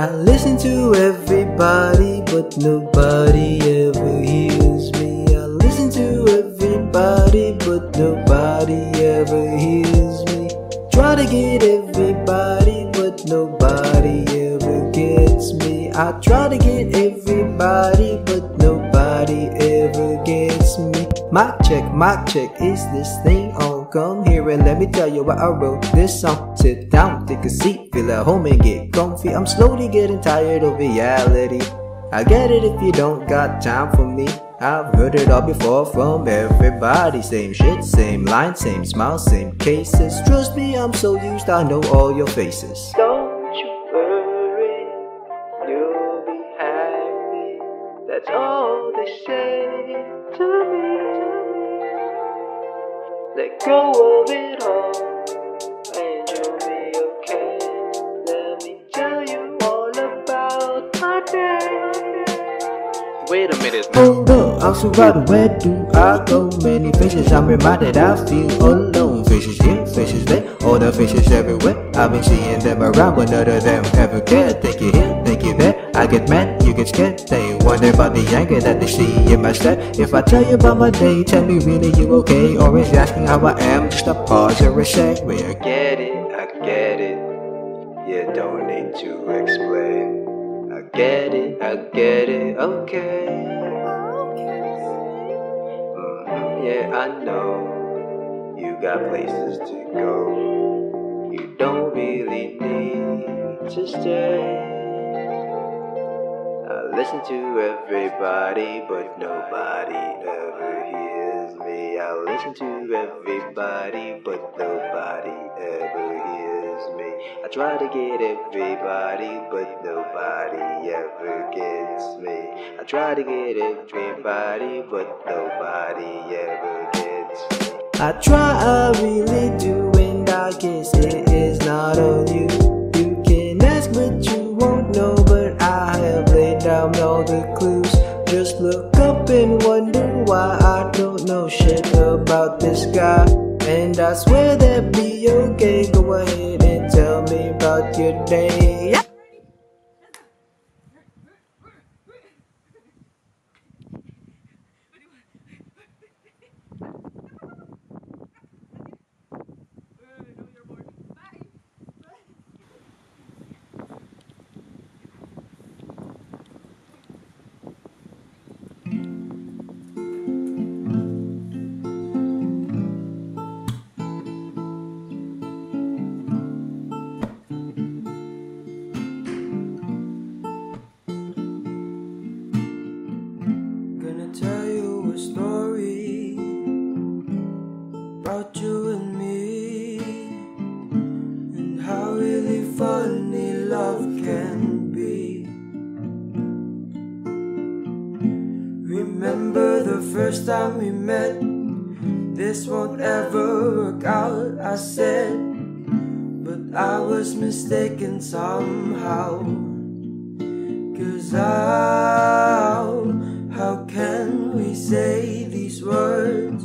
I listen to everybody, but nobody ever hears me. I listen to everybody, but nobody ever hears me. Try to get everybody, but nobody ever gets me. I try to get everybody, but nobody ever gets me. Mic check, is this thing on? Come here and let me tell you why I wrote this song. Sit down, take a seat, feel at home and get comfy. I'm slowly getting tired of reality. I get it if you don't got time for me. I've heard it all before from everybody. Same shit, same line, same smile, same cases. Trust me, I'm so used, I know all your faces. Don't you worry, you'll be happy. That's all they say to me. Let go of it all, and you'll be okay. Let me tell you all about my day. Wait a minute. Hold up, I'm surrounded, where do I go? Many faces, I'm reminded I feel alone. Faces here, faces there, all the faces everywhere. I've been seeing them around, but none of them ever care. Think you here, think you there. I get mad, you get scared. They wonder about the anger that they see in my step. If I tell you about my day, tell me really you okay? Or is you asking how I am? Just a pause or a sec. Well, I get it. You don't need to explain. I get it, okay. Yeah, I know you got places to go. You don't really need to stay. I listen to everybody, but nobody ever hears me. I listen to everybody, but nobody ever hears me. I try to get everybody, but nobody ever gets me. I try to get everybody, but nobody ever gets me. I try, I really do, and I guess it is not on you. You can ask, but you won't know, but I have laid down all the clues. Just look up and wonder why I don't know shit about this guy. And I swear that'd be okay. Go ahead and tell me about your day. Tell you a story about you and me, and how really funny love can be. Remember the first time we met? This won't ever work out, I said, but I was mistaken somehow. 'Cause how can we say these words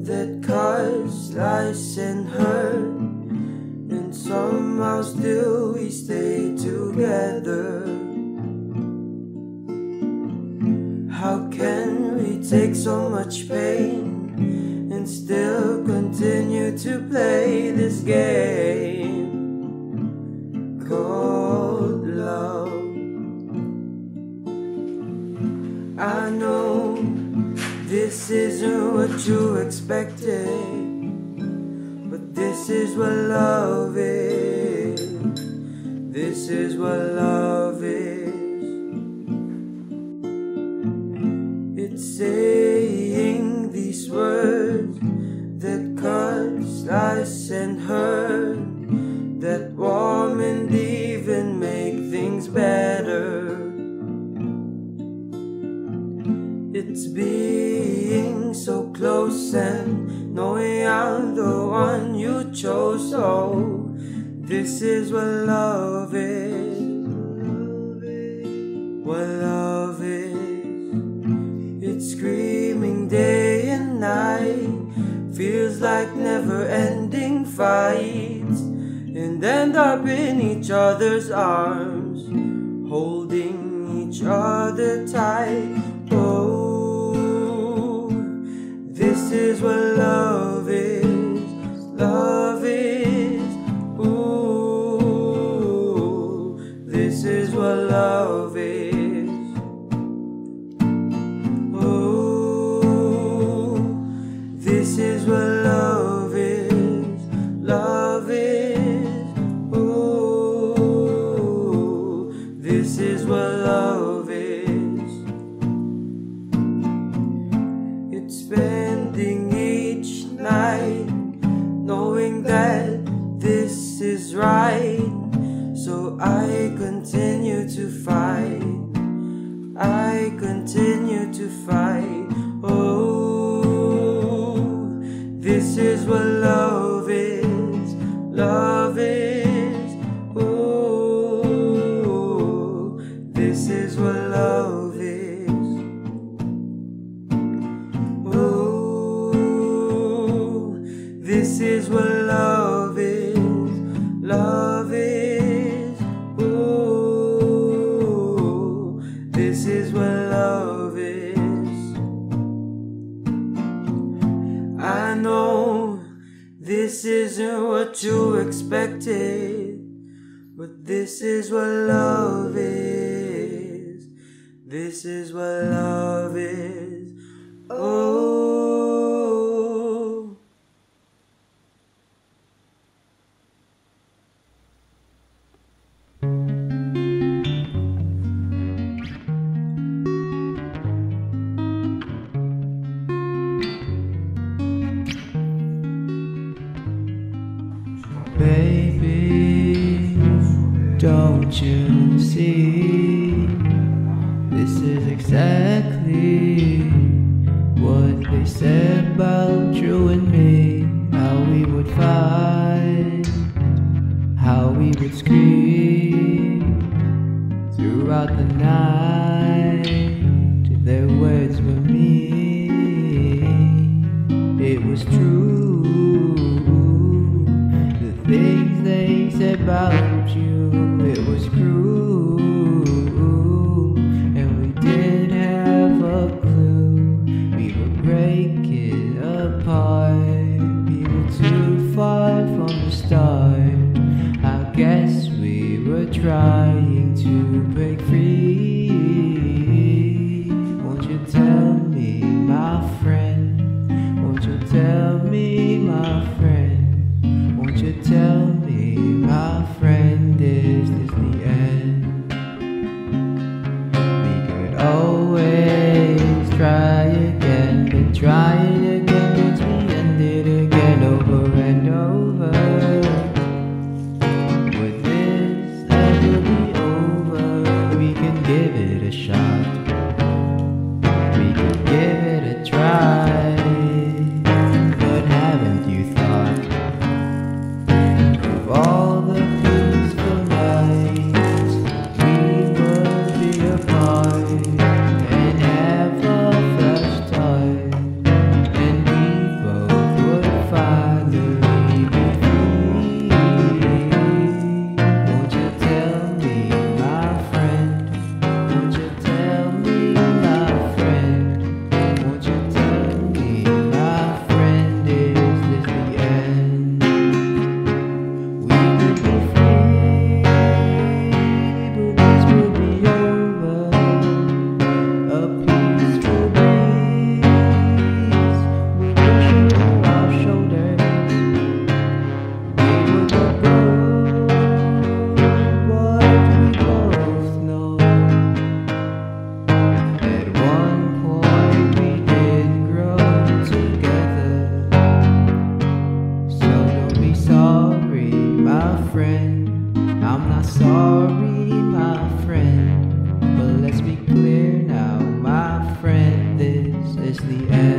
that cause, slice and hurt, and somehow still we stay together? How can we take so much pain and still continue to play this game called love? I know this isn't what you expected, but this is what love is. This is what love is. It's saying these words that cut, slice and hurt, that warm and even make things better. It's being so close and knowing I'm the one you chose. So this is what love is. What love is. It's screaming day and night, feels like never-ending fights, and end up in each other's arms holding each other tight. Oh, this is what love is. Love is. Ooh, this is what love is. Oh, this is what love is. Love is. Oh, this is what love is. It's spending each night knowing that this is right. So I continue to fight. I continue to fight. Oh, this is what love is. Love is. Oh, this is what love is. Oh, this is what love is. Love is. Oh, this is what love is. I know this isn't what you expected, but this is what love is. This is what love is. Oh. Baby, don't you see? This is exactly what they said about you and me. How we would fight, how we would scream throughout the night. Their words were me. It was true. Things they said about you, it was cruel, and we didn't have a clue. We would break it apart. We were too far from the start. I guess we were trying to break free. Won't you tell me, my friend? Won't you tell me, my friend? Won't you tell me, my friend, is this the end? We could always try again, but trying again means we end it again over and over. Would this ever be over? We can give it a shot. We could give it a try. But haven't you thought all the peaceful nights we would be apart and have a fresh start, and we both would finally be free? Won't you tell me, my friend? Won't you tell me, my friend? Won't you tell me, my friend, is this the end? We could be free, but this will be over. A peaceful breeze will push over our shoulders. We would let go what we both know. At one point we did grow together. So don't be sorry, my friend. I'm not sorry, my friend. But let's be clear now, my friend. This is the end.